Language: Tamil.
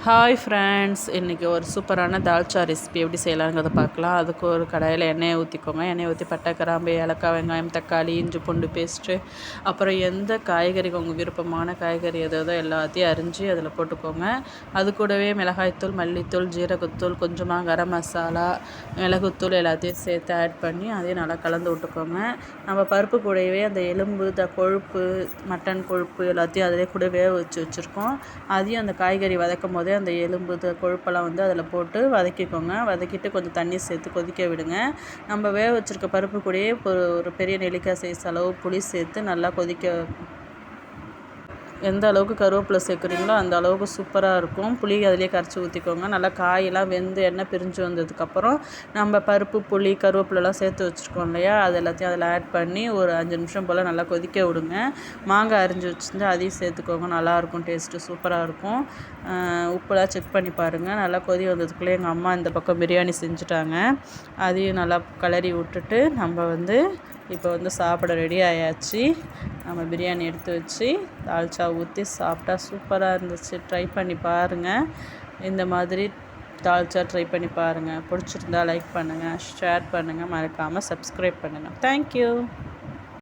ஹாய் ஃப்ரெண்ட்ஸ், இன்றைக்கி ஒரு சூப்பரான தால்ச்சா ரெசிபி எப்படி செய்யலாங்கிறத பார்க்கலாம். அதுக்கு ஒரு கடாயில் எண்ணெயை ஊற்றிக்கோங்க. எண்ணெயை ஊற்றி பட்டை, கிராம்பு, ஏலக்காய், வெங்காயம், தக்காளி, இஞ்சி பூண்டு பேஸ்ட்டு, அப்புறம் எந்த காய்கறி உங்கள் விருப்பமான காய்கறி எதோ எல்லாத்தையும் அரிஞ்சு அதில் போட்டுக்கோங்க. அது கூடவே மிளகாய்த்தூள், மல்லித்தூள், ஜீரகத்தூள், கொஞ்சமாக கரம் மசாலா, மிளகுத்தூள் எல்லாத்தையும் சேர்த்து ஆட் பண்ணி அதையும் நல்லா கலந்து விட்டுக்கோங்க. நம்ம பருப்பு கூடவே அந்த எலும்பு, கொழுப்பு, மட்டன் கொழுப்பு எல்லாத்தையும் அதிலே கூட வேக வச்சுருக்கோம். அதையும் அந்த காய்கறி வதக்கும் போது அந்த எலும்பு கொழுப்பெல்லாம் அதில் போட்டு வதக்கிக்கோங்க. வதக்கிட்டு கொஞ்சம் தண்ணி சேர்த்து கொதிக்க விடுங்க. நம்ம வேக வச்சுருக்க பருப்பு கூடயே ஒரு பெரிய நெல்லிக்காய் சைஸ் அளவு புளி சேர்த்து நல்லா கொதிக்க. எந்த அளவுக்கு கருவேப்பிலை சேர்க்குறீங்களோ அந்த அளவுக்கு சூப்பராக இருக்கும். புளி அதிலே கரைச்சி ஊற்றிக்கோங்க. நல்லா காயெல்லாம் வெந்து எண்ணெய் பிரிஞ்சு வந்ததுக்கப்புறம் நம்ம பருப்பு, புளி, கருவேப்பிலெலாம் சேர்த்து வச்சுருக்கோம் இல்லையா, அது எல்லாத்தையும் அதில் ஆட் பண்ணி ஒரு 5 நிமிஷம் போல் நல்லா கொதிக்க விடுங்க. மாங்காய் அரிஞ்சு வச்சுருந்து அதையும் சேர்த்துக்கோங்க. நல்லாயிருக்கும், டேஸ்ட்டு சூப்பராக இருக்கும். உப்புலாம் செக் பண்ணி பாருங்கள். நல்லா கொதி வந்ததுக்குள்ளே எங்கள் அம்மா இந்த பக்கம் பிரியாணி செஞ்சுட்டாங்க. அதையும் நல்லா கிளறி விட்டுட்டு நம்ம இப்போ சாப்பிட ரெடி ஆயாச்சு. நம்ம பிரியாணி எடுத்து வச்சு தால்ச்சா ஊற்றி சாப்பிட்டா சூப்பராக இருந்துச்சு. ட்ரை பண்ணி பாருங்கள். இந்த மாதிரி தால்ச்சா ட்ரை பண்ணி பாருங்கள். பிடிச்சிருந்தா லைக் பண்ணுங்கள், ஷேர் பண்ணுங்கள், மறக்காமல் சப்ஸ்கிரைப் பண்ணுங்கள். தேங்க்யூ.